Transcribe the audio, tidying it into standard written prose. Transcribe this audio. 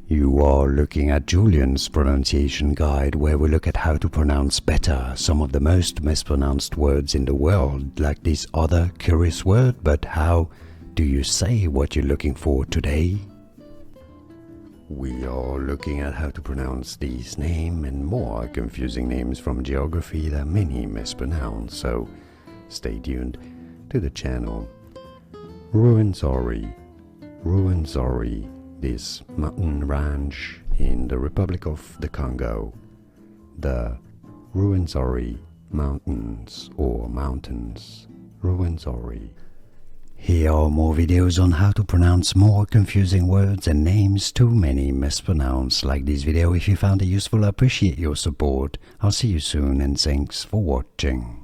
You are looking at Julian's pronunciation guide, where we look at how to pronounce better some of the most mispronounced words in the world, like this other curious word. But how do you say what you're looking for today? We are looking at how to pronounce these names and more confusing names from geography that many mispronounce, so stay tuned to the channel. Rwenzori. Rwenzori, this mountain range in the Republic of the Congo. The Rwenzori Mountains or Mountains. Rwenzori. Here are more videos on how to pronounce more confusing words and names too many mispronounced. Like this video if you found it useful. I appreciate your support. I'll see you soon and thanks for watching.